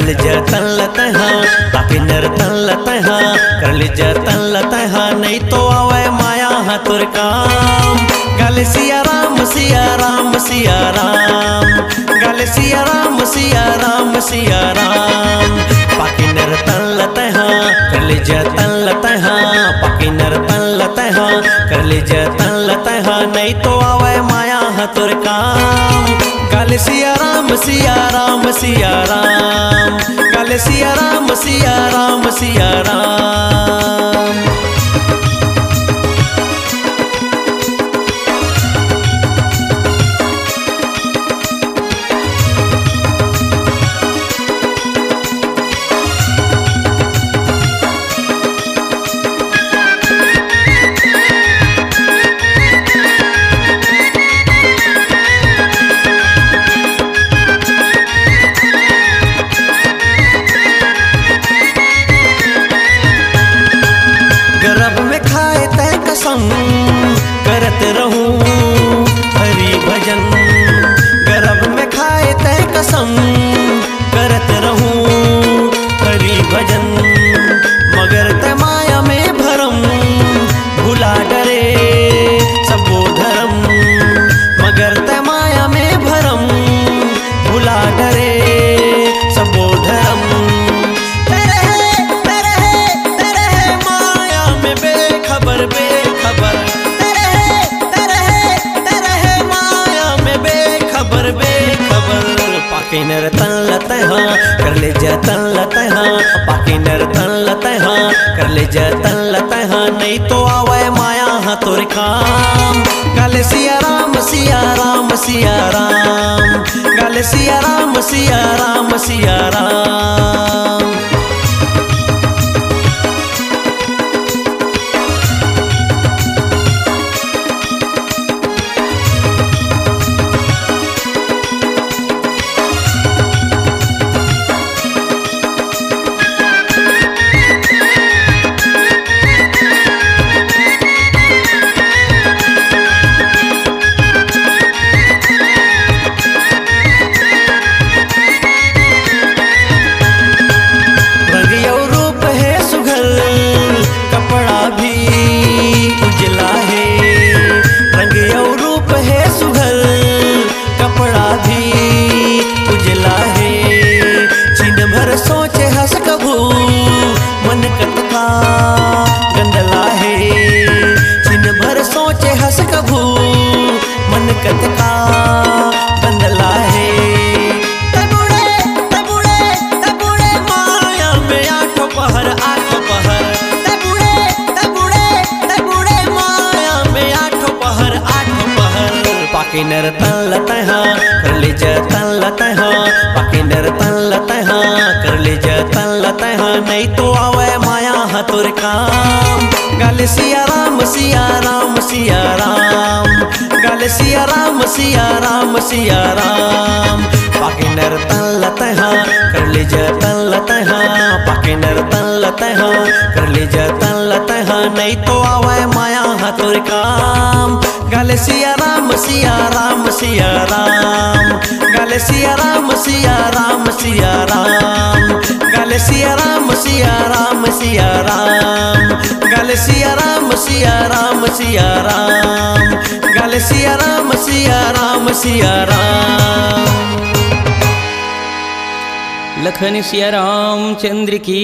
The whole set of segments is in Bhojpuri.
करल जतन लतहा पाके नरतन लतहा करल जतन लतहा नहीं तो आवे माया हतुर काम गल सिया राम सिया राम सिया राम गल सिया राम सिया राम सिया राम पाके नरतन लतहा करल जतन लतहा पाके नरतन लतहा करल जतन लतहा नहीं तो आवे माया हतुर काम गल सिया राम सिया राम सिया राम गल सिया राम सिया राम सिया राम करत रहूं हरि भजन गर्भ में खाए तय कसम करत रहूं हरि भजन मगर तय माया में भरम भुला डरे सबो धर्म मगर तय माया में भरम भुला डरे सबो धर्म तेरे माया में बेखबर पाके नरतन लतहा करले जतन लतहा पाके नरतन लतहा करले जतन लतहा नहीं तो आवे माया हतुर काम गल सिया राम सिया राम सिया राम गल सिया राम सिया राम सिया राम सोचे हस कभू मन कतका गंदला है छिन भर सोचे हस कभू मन कतका गंदला है तबुड़े माया में आठों पहर माया में आठों पहर पाके नरतन लतहा करले जतन लतहा पाके नरतन लतहा करले जतन लतहा नहीं तो आवे माया हतुर काम गल सिया राम सिया राम सिया राम गल सिया राम सिया राम सिया राम पाके नरतन लतहा करले जतन लतहा पाके नरतन लतहा करले जतन लतहा नहीं तो आवे माया हतुर काम गल सिया राम सिया राम सिया राम गल सिया राम सिया राम सिया राम गल सिया राम सिया राम सिया राम गल सिया राम सिया राम सिया राम गल सिया राम सिया राम सिया राम लखन सिया रामचंद्र की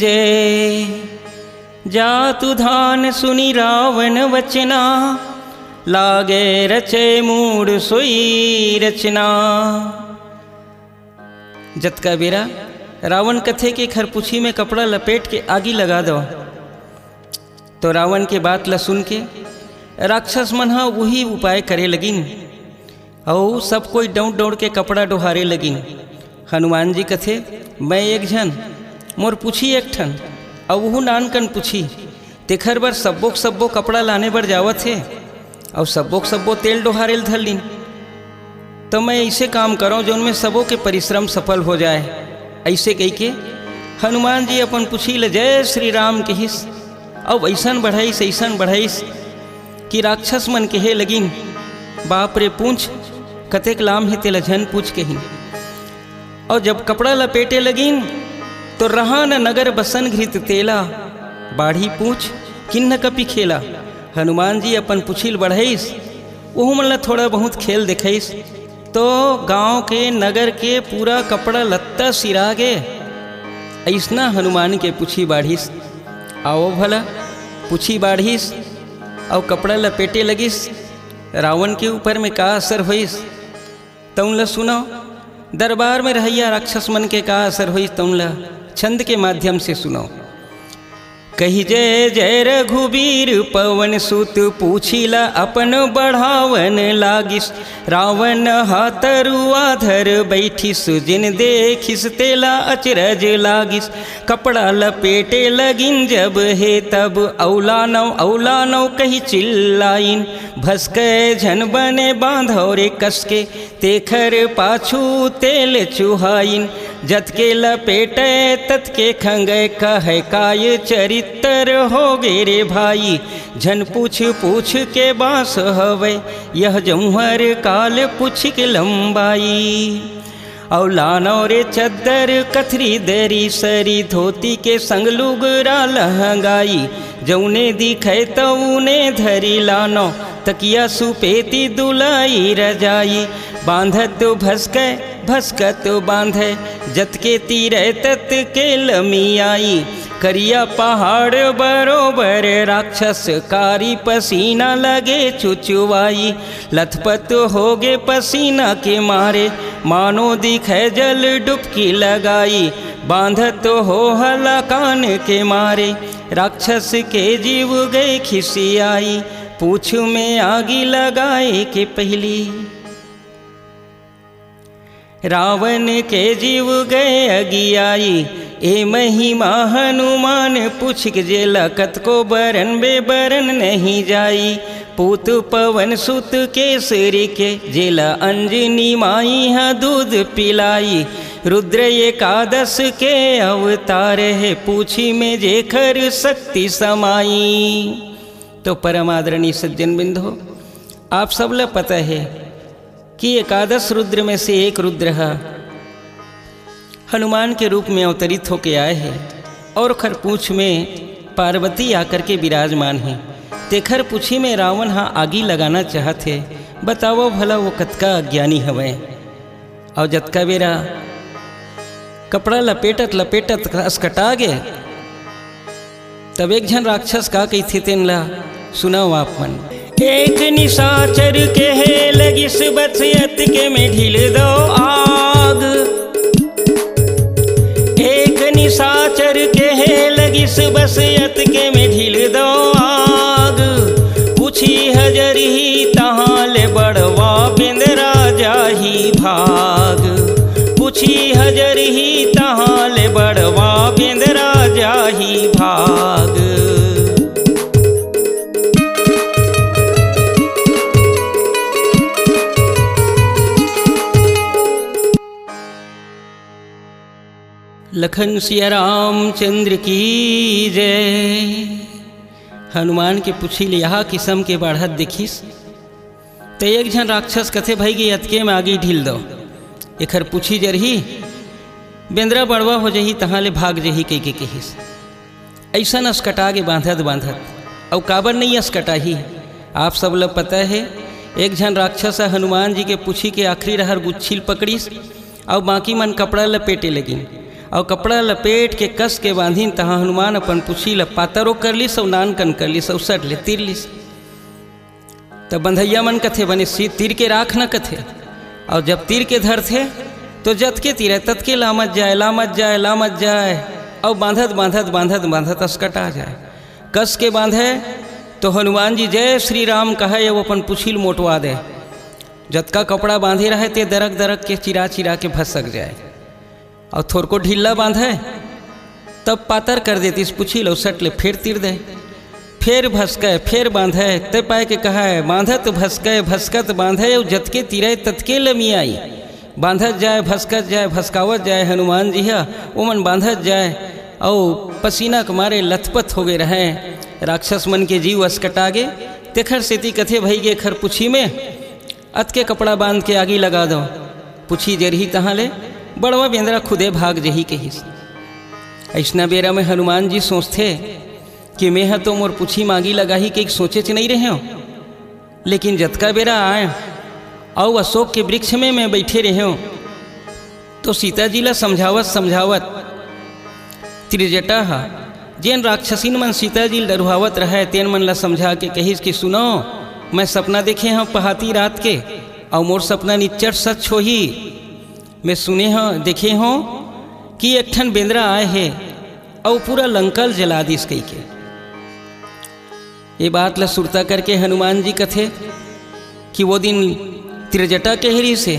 जय। जातु धान सुनी रावण वचना लागे रचे मूड सोई रचना। जत का बेरा रावण कथे के खरपुछी में कपड़ा लपेट के आगी लगा दो। तो रावण के बात ला सुन के राक्षस मन हा वही उपाय करे लगिन और सब कोई दौड़ दौड़ के कपड़ा डोहारे लगिन। हनुमान जी कथे मैं एक झन मोर पूछी एक ठन और वह नान कन पूछी तेखर बर सब्बो कपड़ा लाने बर जावत है और सब्बो तेल डोहारेल धर लीन। तो मैं ऐसे काम करो जो उनमें सबों के परिश्रम सफल हो जाए। ऐसे कही के हनुमान जी अपन पूछी ले जय श्री राम के हिस अब ऐसन बढ़ाईस कि राक्षस मन के हे लगिन बाप रे पूछ कतेक लाम है तेला झन पूछ के ही। और जब कपड़ा लपेटे लगीन तो रहा न नगर बसन घृत तेला, बाढ़ी पूछ किन्न कपि खेला। हनुमान जी अपन पुछिल बढ़ईस, ओहू मन ला थोड़ा बहुत खेल दिखईस, तो गांव के नगर के पूरा कपड़ा लत्ता सिरा गे। ऐसना हनुमान के पूछी बाढ़ीस। आओ भला पूछी बाढ़ीस और कपड़ा लपेटे लगिस, रावण के ऊपर में का असर होइस तउन ला सुनाओ। दरबार में रहैया राक्षस मन के का असर होइस तउन ला छंद के माध्यम से सुनाओ। कही जय जय रघुबीर पवन सुत, पूछिला अपन बढ़ावन लागिस। रावण हाथरुआ धर बैठिस, जिन देखिस तेला अचरज लागिस। कपड़ा लपेटे लगिन जब हे तब, औलानौ कही चिल्लाइन। भस्के झन बने बांधो रे कसके, तेखर पाछू तेल चुहाइन। जतके लपेटे ततके खंगे, कहे काय चरित्र हो गे रे भाई। झन पूछ पूछ के बांस हवे, यह जमुहर काल पूछ के लंबाई। औलानो रे चद्दर कथरी दरी सरी, धोती के संग लुगरा लहंगाई। जौने दिखे तौने धरी लानो, तकिया सुपेती दुलाई रजाई। बांधत भस्के भस्कत बांधे, जतके तीरे तत के लमियाई। करिया पहाड़ बरोबर राक्षस, कारी पसीना लगे चुचुवाई। लथपथ हो गे पसीना के मारे, मानो दिखे जल डुबकी लगाई। बांधत हो हला कान के मारे, राक्षस के जीव गए खिसियाई। पूछ में आगी लगाए के पहली, रावण के जीव गए अगियाई। ए महिमा हनुमान पूछ के जेला, कत को बरन बेबरन नहीं जाई। पूत पवन सुत केसरी के, जेला अंजनी माई हा दूध पिलाई। रुद्र एकादश के अवतार है, पूछी में जेखर शक्ति समाई। तो परम आदरणीय सज्जन बिंदु, आप सब ला पता है कि एकादश रुद्र में से एक रुद्र हनुमान के रूप में अवतरित होके आए हैं और खरपूछ में पार्वती आकर के विराजमान हैं। तेखर पूछी में रावण हाँ आगी लगाना चाहते। बताओ भला वो कतका अज्ञानी हवे। और जतका बेरा कपड़ा लपेटत लपेटत अस्कटा गे, तब एक झन राक्षस का कही थे तेन ला सुनाओ आप मन। एक निशाचर के है लगिस बचयत के में ढील दो आग। एक निशाचर के है लगिस बचयत के में ढील दो आग। पूछी हजर ही तहाँ ले बड़वा बेंदरा जाही भाग। पूछी हजर ही तहाँ ले बड़वा बेंदरा जाही भाग। लखन सिया रामचंद्र की जय। हनुमान के पूछी यहाँ किस्म के बढ़त देखिस, तो एक झन राक्षस कथे भाई के अतके में आगे ढील दो। एखर पूछी जरही बेंद्रा बड़वा हो जही तहाँ ले भाग जही कह के कहिस। ऐसा अस्कटा के बांधत बांधत और काबर नहीं अस्कटा ही। आप सब लोग पता है एक झन राक्षस हनुमान जी के पूछी के आखिरी रहर गुच्छिल पकड़ीस और बाकी मन कपड़ा लपेटे लगी। और कपड़ा लपेट के कस के बांधीन तहाँ हनुमान अपन पूछी ल पातरो कर लीस और नानकन कर लीस और सट ले तीर लीस। तब बंधैया मन कथे बने सी तीर के राख न कथे। और जब तीर के धर थे तो जत के तीर तत के लामत जाए लामत जाए लामत जाए और बांधत बांधत बांधत बांधत अस्कटा जाए। कस के बांधे तो हनुमान जी जय श्री राम कहे वो अपन पुछिल मोटवा दे। जतका कपड़ा बांधे रहे ते दरक दरक के चिरा चिरा के भसक जाए। और थोर को ढीला बांधे तब पातर कर देती इस पुछिल और सट ले फिर तीर दे। फिर भसके फिर बांधे ते पाए के कहा है बांधत भसके भसकत बांधे और जतके तीरे ततके लमियाई। बांधत जाए भसकत जाए भसकावत जाए हनुमान जी हा ओमन बांधत जाए और पसीना के मारे लथपथ हो गए रहे। राक्षस मन के जीव अस्कटा गे। तेखर सेती कथे भई गे खर पूछी में अत के कपड़ा बांध के आगी लगा दो। पूछी जरही तहाँ ले बड़वा बेंद्रा खुदे भाग जही कहिस। ऐसना बेरा में हनुमान जी सोचते कि मैं हा तो मोर पूछी मांगी लगाही के सोचे च नहीं रहे हो, लेकिन जतका बेरा आए और अशोक के वृक्ष में मैं बैठे रहे हो तो सीता जी ला समझावत समझावत त्रिजटा हा जेन राक्षसीन मन सीता जी डरुहावत रहे तेन मन ला समझा के कहिस कि सुनो, मैं सपना देखे हाँ पहाती रात के और मोर सपना निच्चर सच हो ही। मैं सुने हाँ देखे हो कि एक ठन बेंद्रा आए है और पूरा लंकल जला दिस कही के। ये बात ला सुरता करके हनुमान जी कथे कि वो दिन त्रिजटा कहरी से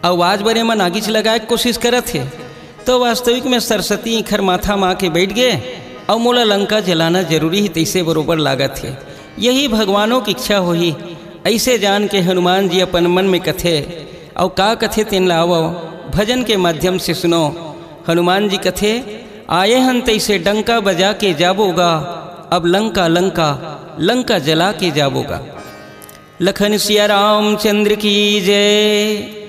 आवाज बरे मन आगिच लगाए कोशिश करत है तो वास्तविक में सरस्वती इखर माथा माँ के बैठ गए और मोला लंका जलाना जरूरी ही तैसे बरोबर लागत है। यही भगवानों की इच्छा होही। ऐसे जान के हनुमान जी अपन मन में कथे और का कथे तेन लाओ भजन के माध्यम से सुनो। हनुमान जी कथे आए हन तैसे डंका बजा के जाबोगा, अब लंका लंका लंका जला के जाबोगा। लखन सिया रामचंद्र की जय।